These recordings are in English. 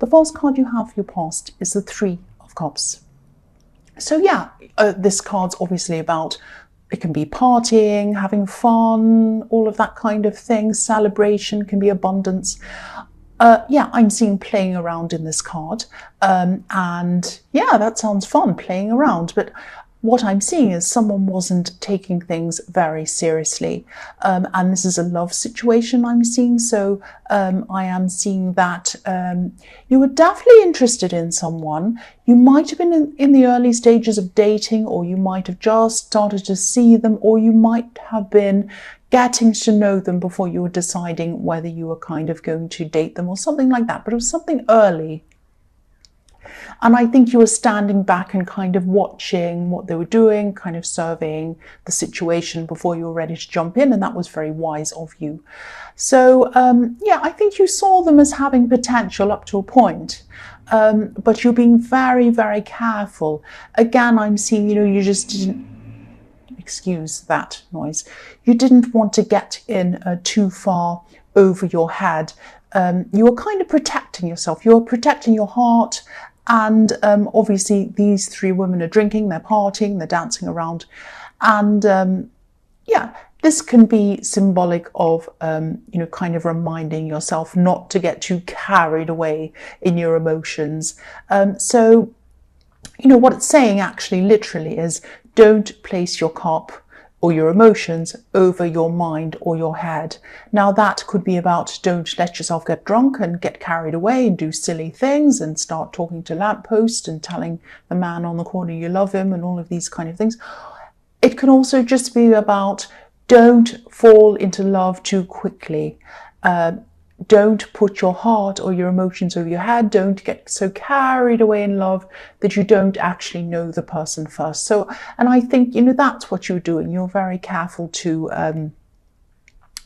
The first card you have for your past is the Three of Cups. So yeah, this card's obviously about, it can be partying, having fun, all of that kind of thing. Celebration, can be abundance. Yeah, I'm seeing playing around in this card. And yeah, that sounds fun, playing around. But what I'm seeing is someone wasn't taking things very seriously. And this is a love situation I'm seeing. So I am seeing that you were definitely interested in someone. You might have been in the early stages of dating, or you might have just started to see them, or you might have been getting to know them before you were deciding whether you were kind of going to date them or something like that. But it was something early. And I think you were standing back and kind of watching what they were doing, kind of surveying the situation before you were ready to jump in. And that was very wise of you. So, yeah, I think you saw them as having potential up to a point. But you're being very, very careful. Again, I'm seeing, you just didn't, excuse that noise, you didn't want to get in too far over your head. You were kind of protecting yourself. You were protecting your heart. And obviously these three women are drinking, they're partying, they're dancing around. And yeah, this can be symbolic of, kind of reminding yourself not to get too carried away in your emotions. So, what it's saying actually literally is, don't place your cup or your emotions over your mind or your head. Now that could be about, don't let yourself get drunk and get carried away and do silly things and start talking to lampposts and telling the man on the corner you love him and all of these kind of things. It can also just be about, don't fall into love too quickly. Don't put your heart or your emotions over your head. Don't get so carried away in love that you don't actually know the person first. So, and I think, that's what you're doing. You're very careful to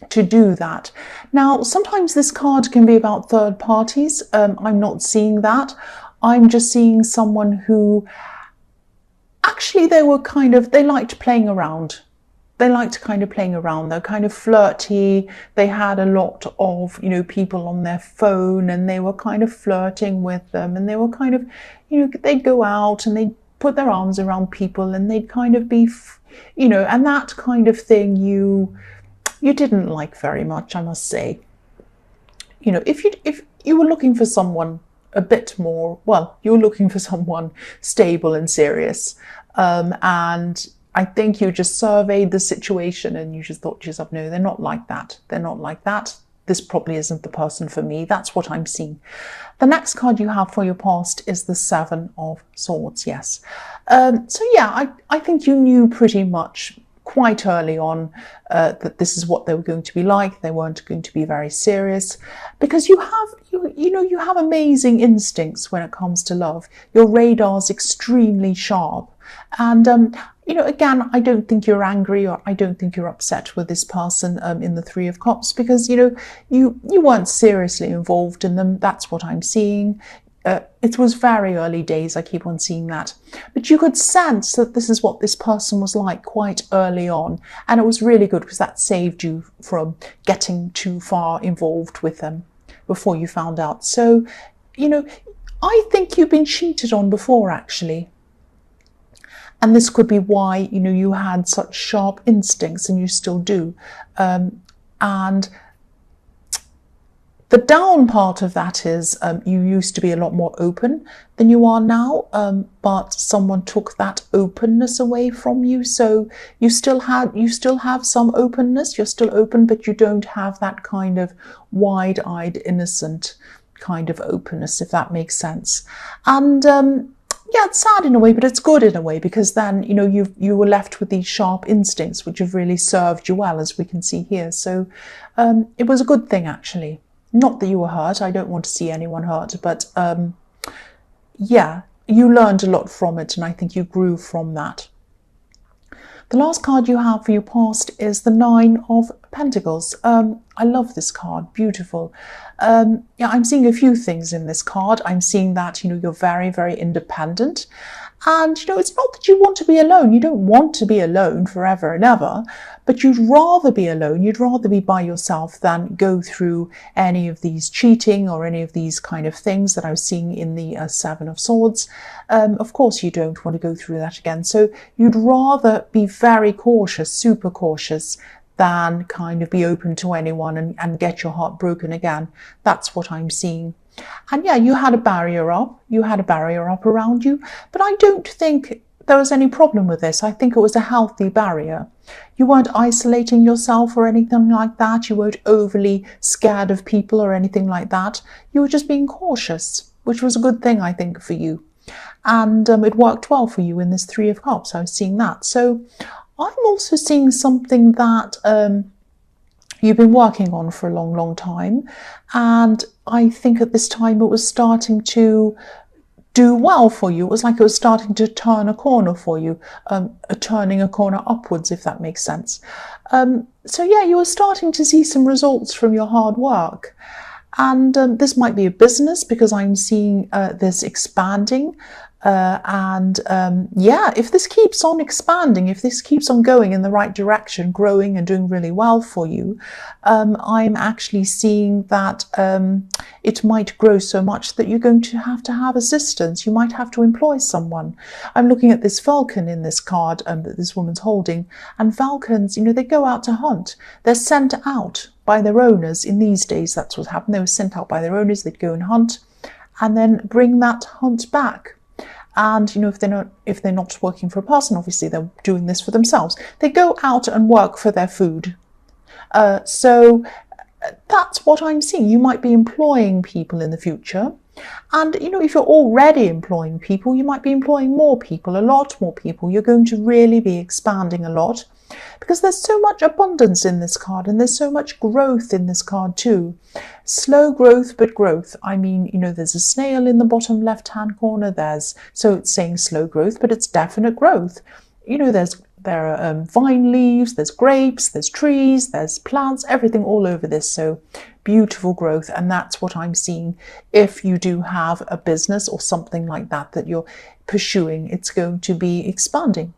do that. Now, sometimes this card can be about third parties. I'm not seeing that. I'm just seeing someone who actually they liked playing around. They liked kind of playing around. They're kind of flirty. They had a lot of, people on their phone, and they were kind of flirting with them. And they were kind of, they'd go out and they'd put their arms around people, and they'd kind of be, and that kind of thing you didn't like very much, I must say. If you were looking for someone a bit more, well, you were looking for someone stable and serious, and I think you just surveyed the situation and you just thought to yourself, no, they're not like that. They're not like that. This probably isn't the person for me. That's what I'm seeing. The next card you have for your past is the Seven of Swords, yes. So yeah, I think you knew pretty much quite early on that this is what they were going to be like. They weren't going to be very serious, because you have amazing instincts when it comes to love. Your radar's extremely sharp. And, again, I don't think you're angry, or I don't think you're upset with this person in the Three of Cups, because, you weren't seriously involved in them. That's what I'm seeing. It was very early days. I keep on seeing that. But you could sense that this is what this person was like quite early on. And it was really good, because that saved you from getting too far involved with them before you found out. So, I think you've been cheated on before, actually. And this could be why, you had such sharp instincts, and you still do. And the down part of that is you used to be a lot more open than you are now, but someone took that openness away from you. So you still have some openness. You're still open, but you don't have that kind of wide-eyed, innocent kind of openness, if that makes sense. And yeah, it's sad in a way, but it's good in a way, because then, you were left with these sharp instincts, which have really served you well, as we can see here. So it was a good thing, actually. Not that you were hurt. I don't want to see anyone hurt, but yeah, you learned a lot from it, and I think you grew from that. The last card you have for your past is the Nine of Pentacles. I love this card, beautiful. Yeah, I'm seeing a few things in this card. I'm seeing that, you're very, very independent. And, it's not that you want to be alone. You don't want to be alone forever and ever, but you'd rather be alone. You'd rather be by yourself than go through any of these cheating or any of these kind of things that I was seeing in the Seven of Swords. Of course, you don't want to go through that again. So you'd rather be very cautious, super cautious, than kind of be open to anyone and get your heart broken again. That's what I'm seeing. And yeah, you had a barrier up. You had a barrier up around you, but I don't think there was any problem with this. I think it was a healthy barrier. You weren't isolating yourself or anything like that. You weren't overly scared of people or anything like that. You were just being cautious, which was a good thing, I think, for you. And it worked well for you in this Three of Cups. I was seeing that. So I'm also seeing something that you've been working on for a long, long time. And I think at this time it was starting to do well for you. It was like it was starting to turn a corner for you, turning a corner upwards, if that makes sense. So yeah, you were starting to see some results from your hard work. And this might be a business, because I'm seeing this expanding. Yeah, if this keeps on expanding, if this keeps on going in the right direction, growing and doing really well for you, I'm actually seeing that it might grow so much that you're going to have assistance. You might have to employ someone. I'm looking at this falcon in this card that this woman's holding, and falcons, they go out to hunt. They're sent out by their owners. In these days, that's what happened. They were sent out by their owners. They'd go and hunt and then bring that hunt back. And, if they're not working for a person, obviously they're doing this for themselves. They go out and work for their food. So that's what I'm seeing. You might be employing people in the future. And, if you're already employing people, you might be employing more people, a lot more people. You're going to really be expanding a lot, because there's so much abundance in this card, and there's so much growth in this card too. Slow growth, but growth. I mean, there's a snail in the bottom left-hand corner. So it's saying slow growth, but it's definite growth. There are vine leaves, there's grapes, there's trees, there's plants, everything all over this. So beautiful growth. And that's what I'm seeing. If you do have a business or something like that you're pursuing, it's going to be expanding.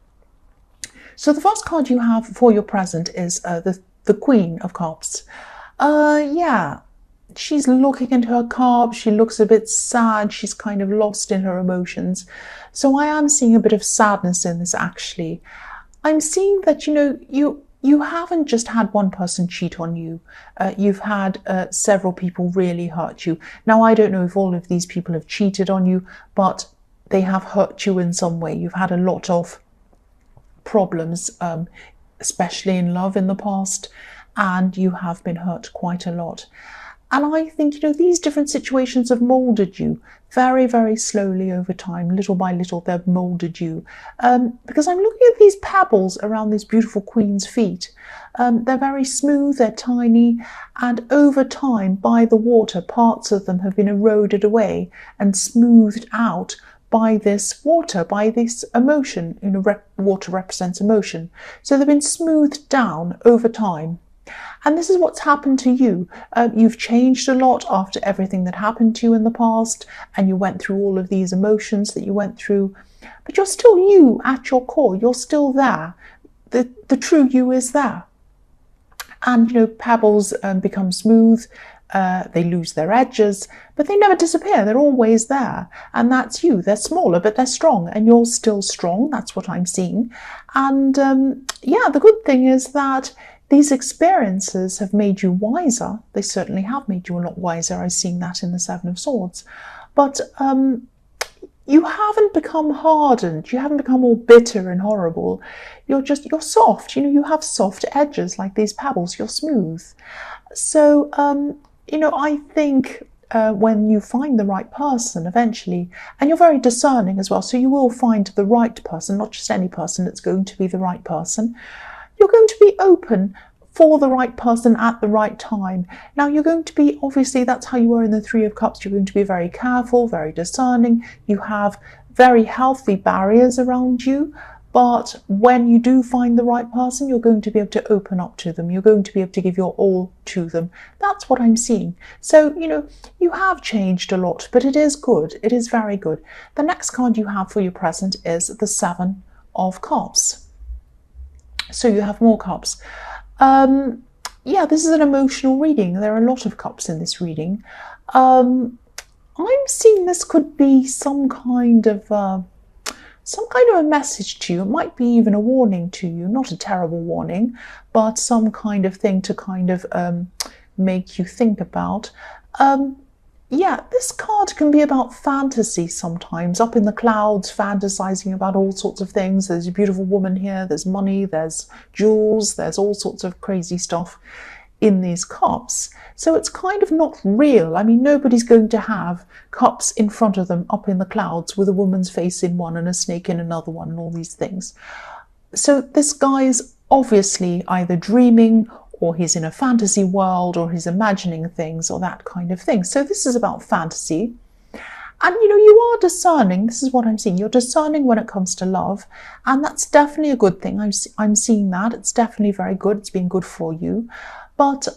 So the first card you have for your present is the Queen of Cups. Yeah, she's looking into her cup. She looks a bit sad. She's kind of lost in her emotions. So I am seeing a bit of sadness in this, actually. I'm seeing that, you haven't just had one person cheat on you. You've had several people really hurt you. Now, I don't know if all of these people have cheated on you, but they have hurt you in some way. You've had a lot of problems, especially in love in the past, and you have been hurt quite a lot. And I think, these different situations have molded you very, very slowly over time. Little by little, they've molded you. Because I'm looking at these pebbles around this beautiful queen's feet. They're very smooth, they're tiny, and over time, by the water, parts of them have been eroded away and smoothed out by this water, by this emotion. Water represents emotion. So they've been smoothed down over time. And this is what's happened to you. You've changed a lot after everything that happened to you in the past, and you went through all of these emotions that you went through. But you're still you at your core. You're still there. The true you is there. And, pebbles become smooth. They lose their edges, but they never disappear. They're always there. And that's you. They're smaller, but they're strong. And you're still strong. That's what I'm seeing. And yeah, the good thing is that these experiences have made you wiser. They certainly have made you a lot wiser. I've seen that in the Seven of Swords. But you haven't become hardened. You haven't become all bitter and horrible. You're soft. You have soft edges like these pebbles. You're smooth. So, I think when you find the right person eventually, and you're very discerning as well, so you will find the right person, not just any person that's going to be the right person. You're going to be open for the right person at the right time. Now, you're going to be, obviously, that's how you were in the Three of Cups. You're going to be very careful, very discerning. You have very healthy barriers around you, But when you do find the right person, you're going to be able to open up to them. You're going to be able to give your all to them. That's what I'm seeing. So, you have changed a lot, but it is good. It is very good. The next card you have for your present is the Seven of Cups. So you have more cups. Yeah, this is an emotional reading. There are a lot of cups in this reading. I'm seeing this could be some kind of a message to you. It might be even a warning to you, not a terrible warning, but some kind of thing to kind of make you think about. Yeah, this card can be about fantasy sometimes, up in the clouds, fantasizing about all sorts of things. There's a beautiful woman here, there's money, there's jewels, there's all sorts of crazy stuff in these cups. So it's kind of not real. I mean, nobody's going to have cups in front of them up in the clouds with a woman's face in one and a snake in another one and all these things. So this guy is obviously either dreaming, or he's in a fantasy world, or he's imagining things, or that kind of thing. So this is about fantasy. And, you are discerning. This is what I'm seeing. You're discerning when it comes to love. And that's definitely a good thing. I'm seeing that. It's definitely very good. It's been good for you. But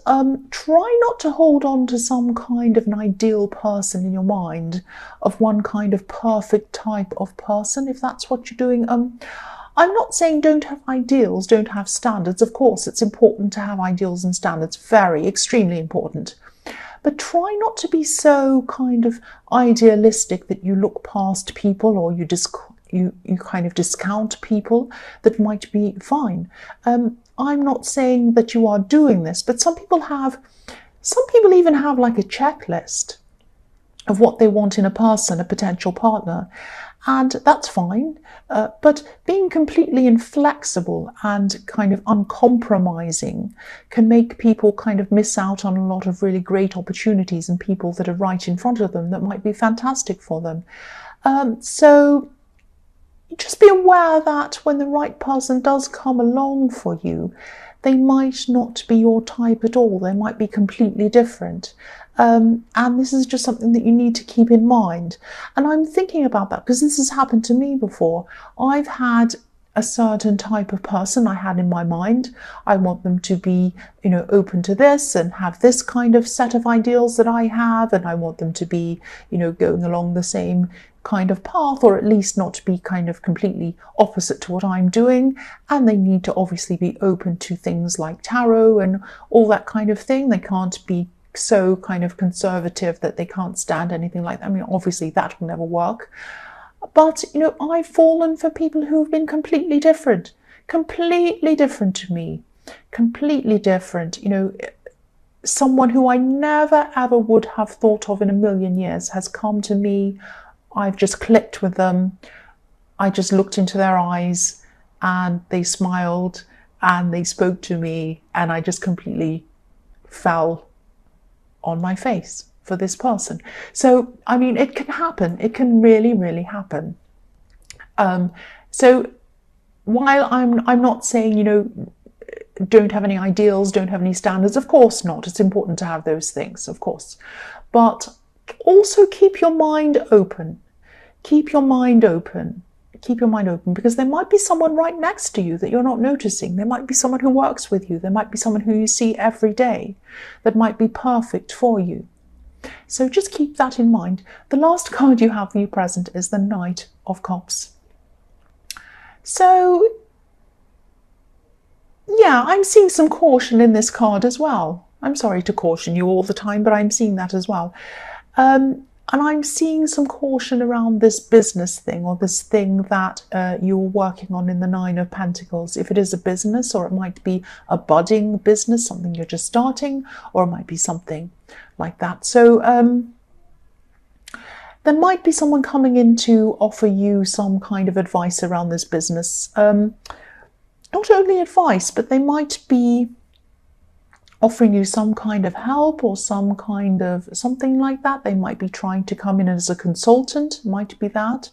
try not to hold on to some kind of an ideal person in your mind, of one kind of perfect type of person, if that's what you're doing. I'm not saying don't have ideals, don't have standards. Of course, it's important to have ideals and standards, very, extremely important. But try not to be so kind of idealistic that you look past people, or you kind of discount people that might be fine. I'm not saying that you are doing this, but some people even have like a checklist of what they want in a person, a potential partner. And that's fine, but being completely inflexible and kind of uncompromising can make people kind of miss out on a lot of really great opportunities and people that are right in front of them that might be fantastic for them. So just be aware that when the right person does come along for you, they might not be your type at all. They might be completely different. And this is just something that you need to keep in mind. And I'm thinking about that because this has happened to me before. I've had a certain type of person I had in my mind. I want them to be, open to this and have this kind of set of ideals that I have. And I want them to be, going along the same kind of path, or at least not to be kind of completely opposite to what I'm doing. And they need to obviously be open to things like tarot and all that kind of thing. They can't be so kind of conservative that they can't stand anything like that. I mean, obviously that will never work. But, I've fallen for people who've been completely different to me, completely different. Someone who I never ever would have thought of in a million years has come to me. I've just clicked with them. I just looked into their eyes and they smiled and they spoke to me, and I just completely fell on my face for this person. So, I mean, it can happen. It can really, really happen. So while I'm not saying, don't have any ideals, don't have any standards, of course not. It's important to have those things, of course. But also keep your mind open. Keep your mind open. Keep your mind open, because there might be someone right next to you that you're not noticing. There might be someone who works with you. There might be someone who you see every day that might be perfect for you. So just keep that in mind. The last card you have for your present is the Knight of Cups. So, yeah, I'm seeing some caution in this card as well. I'm sorry to caution you all the time, but I'm seeing that as well. And I'm seeing some caution around this business thing, or this thing that you're working on in the Nine of Pentacles. If it is a business, or it might be a budding business, something you're just starting, or it might be something like that. So there might be someone coming in to offer you some kind of advice around this business. Not only advice, but they might be offering you some kind of help, or some kind of something like that. They might be trying to come in as a consultant, might be that.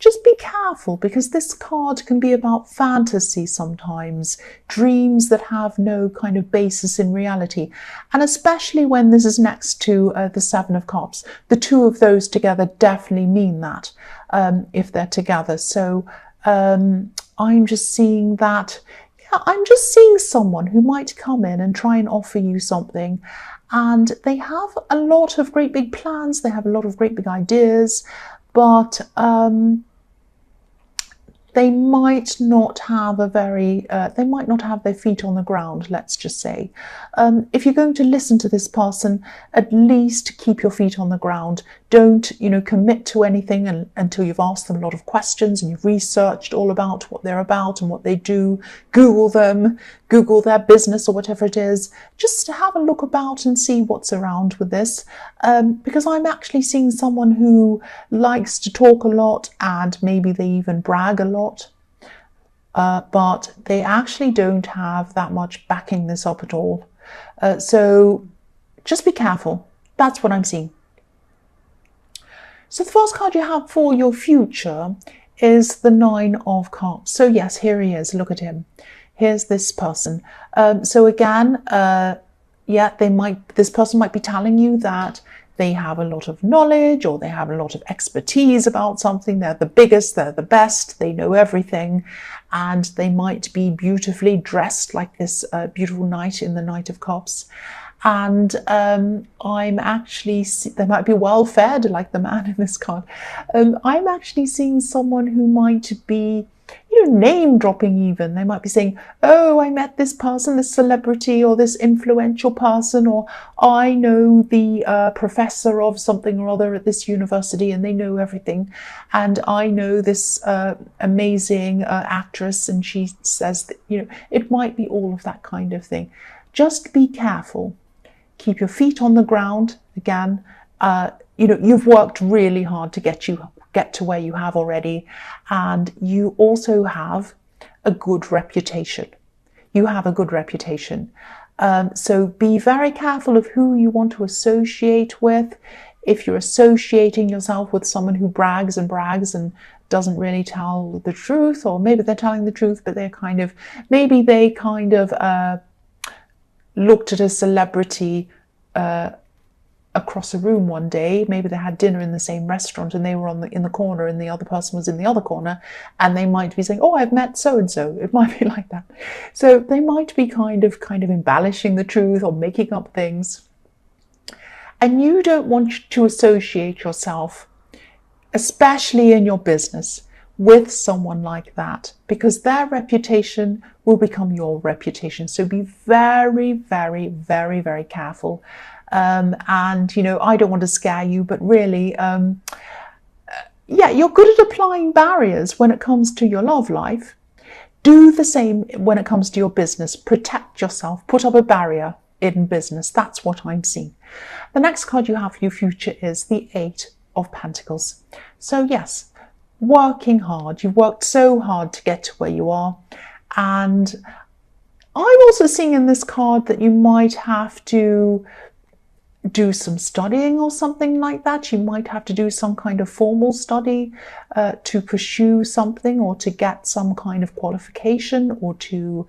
Just be careful, because this card can be about fantasy sometimes, dreams that have no kind of basis in reality. And especially when this is next to the Seven of Cups, the two of those together definitely mean that, if they're together. So I'm just seeing that, yeah, I'm just seeing someone who might come in and try and offer you something. And they have a lot of great big plans. They have a lot of great big ideas, but they might not have they might not have their feet on the ground, let's just say. If you're going to listen to this person, at least keep your feet on the ground. Don't, commit to anything until you've asked them a lot of questions and you've researched all about what they're about and what they do. Google them, Google their business or whatever it is. Just have a look about and see what's around with this. Because I'm actually seeing someone who likes to talk a lot, and maybe they even brag a lot. But they actually don't have that much backing this up at all. So just be careful. That's what I'm seeing. So the first card you have for your future is the Nine of Cups. So yes, here he is. Look at him. Here's this person. So again, this person might be telling you that they have a lot of knowledge, or they have a lot of expertise about something. They're the biggest, they're the best, they know everything, and they might be beautifully dressed like this beautiful knight in the Knight of Cups. And I'm actually, they might be well fed like the man in this card. I'm actually seeing someone who might be, name dropping even. They might be saying, oh, I met this person, this celebrity, or this influential person, or I know the professor of something or other at this university and they know everything. And I know this amazing actress and she says that, it might be all of that kind of thing. Just be careful. Keep your feet on the ground. Again, you've worked really hard to get to where you have already, and you also have a good reputation. You have a good reputation. So be very careful of who you want to associate with. If you're associating yourself with someone who brags and doesn't really tell the truth, or maybe they're telling the truth, but they're maybe they looked at a celebrity across a room one day. Maybe they had dinner in the same restaurant and they were in the corner and the other person was in the other corner, and they might be saying, oh, I've met so-and-so. It might be like that. So they might be kind of embellishing the truth or making up things. And you don't want to associate yourself, especially in your business, with someone like that, because their reputation will become your reputation. So be very, very, very, very careful. And, I don't want to scare you, but really, you're good at applying barriers when it comes to your love life. Do the same when it comes to your business. Protect yourself. Put up a barrier in business. That's what I'm seeing. The next card you have for your future is the Eight of Pentacles. So yes, working hard. You've worked so hard to get to where you are. And I'm also seeing in this card that you might have to do some studying or something like that. You might have to do some kind of formal study to pursue something, or to get some kind of qualification, or to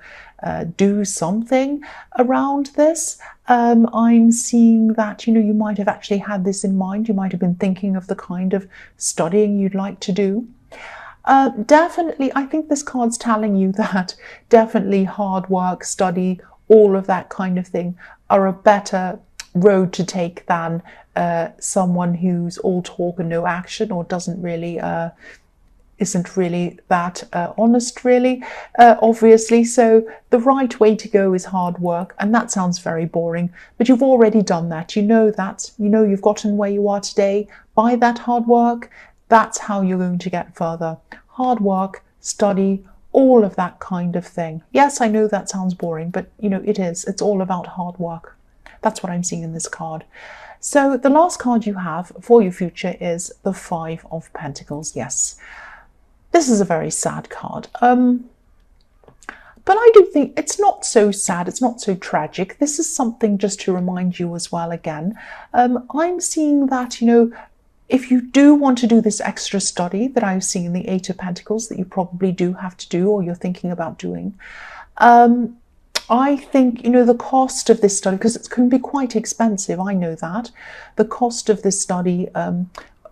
do something around this. I'm seeing that, you might have actually had this in mind. You might have been thinking of the kind of studying you'd like to do. Definitely, I think this card's telling you that definitely hard work, study, all of that kind of thing are a better road to take than someone who's all talk and no action, or doesn't really isn't really that honest, really, obviously. So the right way to go is hard work, and that sounds very boring, but you've already done that. You know that. You've gotten where you are today by that hard work. That's how you're going to get further. Hard work, study, all of that kind of thing. Yes, I know that sounds boring, but it is. It's all about hard work. That's what I'm seeing in this card. So the last card you have for your future is the Five of Pentacles. Yes, this is a very sad card. But I do think it's not so sad. It's not so tragic. This is something just to remind you as well again. I'm seeing that, if you do want to do this extra study that I've seen in the Eight of Pentacles, that you probably do have to do, or you're thinking about doing, I think, the cost of this study, because it can be quite expensive, I know that. The cost of this study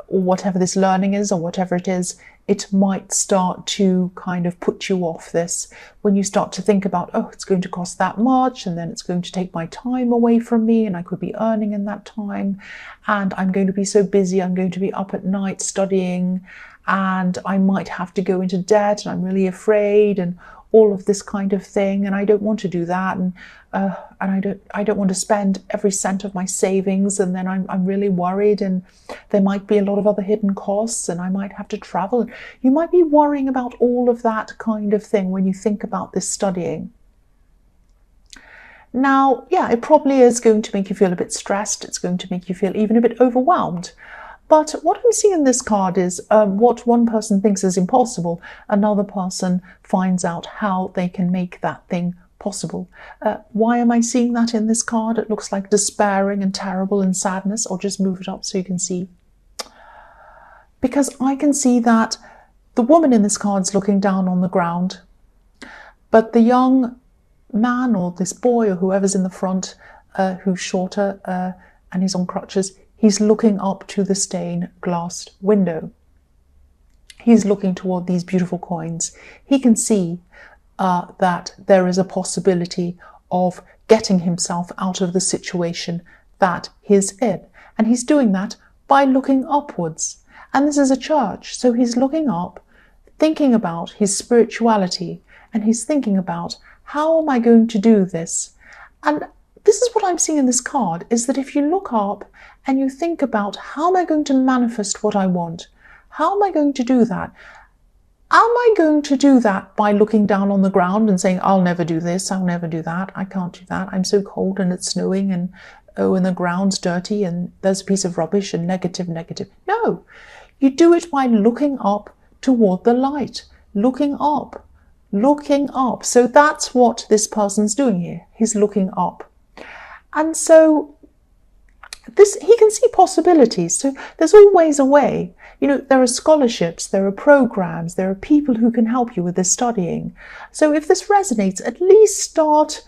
or whatever this learning is, or whatever it is, it might start to kind of put you off this. When you start to think about, oh, it's going to cost that much, and then it's going to take my time away from me, and I could be earning in that time, and I'm going to be so busy, I'm going to be up at night studying, and I might have to go into debt, and I'm really afraid, and all of this kind of thing, and I don't want to do that, and I don't want to spend every cent of my savings, and then I'm really worried, and there might be a lot of other hidden costs, and I might have to travel. You might be worrying about all of that kind of thing when you think about this studying. Now, yeah, it probably is going to make you feel a bit stressed. It's going to make you feel even a bit overwhelmed. But what I'm seeing in this card is what one person thinks is impossible, another person finds out how they can make that thing possible. Why am I seeing that in this card? It looks like despairing and terrible and sadness. I'll just move it up so you can see. Because I can see that the woman in this card is looking down on the ground, but the young man or this boy or whoever's in the front, who's shorter and he's on crutches, he's looking up to the stained glass window. He's looking toward these beautiful coins. He can see that there is a possibility of getting himself out of the situation that he's in. And he's doing that by looking upwards. And this is a church, so he's looking up, thinking about his spirituality, and he's thinking about, how am I going to do this? And this is what I'm seeing in this card, is that if you look up and you think about, how am I going to manifest what I want? How am I going to do that? Am I going to do that by looking down on the ground and saying, I'll never do this, I'll never do that, I can't do that, I'm so cold and it's snowing, and oh, and the ground's dirty and there's a piece of rubbish and negative. No, you do it by looking up toward the light, looking up. So that's what this person's doing here. He's looking up. And so he can see possibilities. So there's always a way. You know, there are scholarships, there are programs, there are people who can help you with this studying. So if this resonates, at least start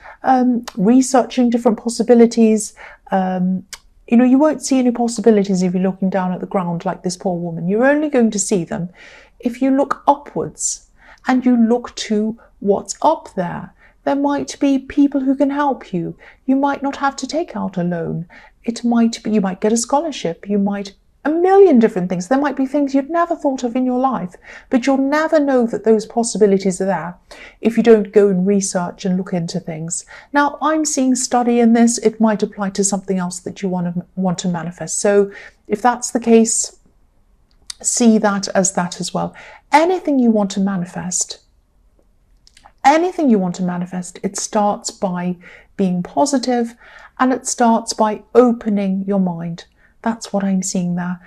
researching different possibilities. You know, you won't see any possibilities if you're looking down at the ground like this poor woman. You're only going to see them if you look upwards and you look to what's up there. There might be people who can help you. You might not have to take out a loan. It might be, you might get a scholarship. You might, a million different things. There might be things you'd never thought of in your life, but you'll never know that those possibilities are there if you don't go and research and look into things. Now, I'm seeing study in this. It might apply to something else that you want to manifest. So if that's the case, see that as well. Anything you want to manifest, it starts by being positive, and it starts by opening your mind. That's what I'm seeing there.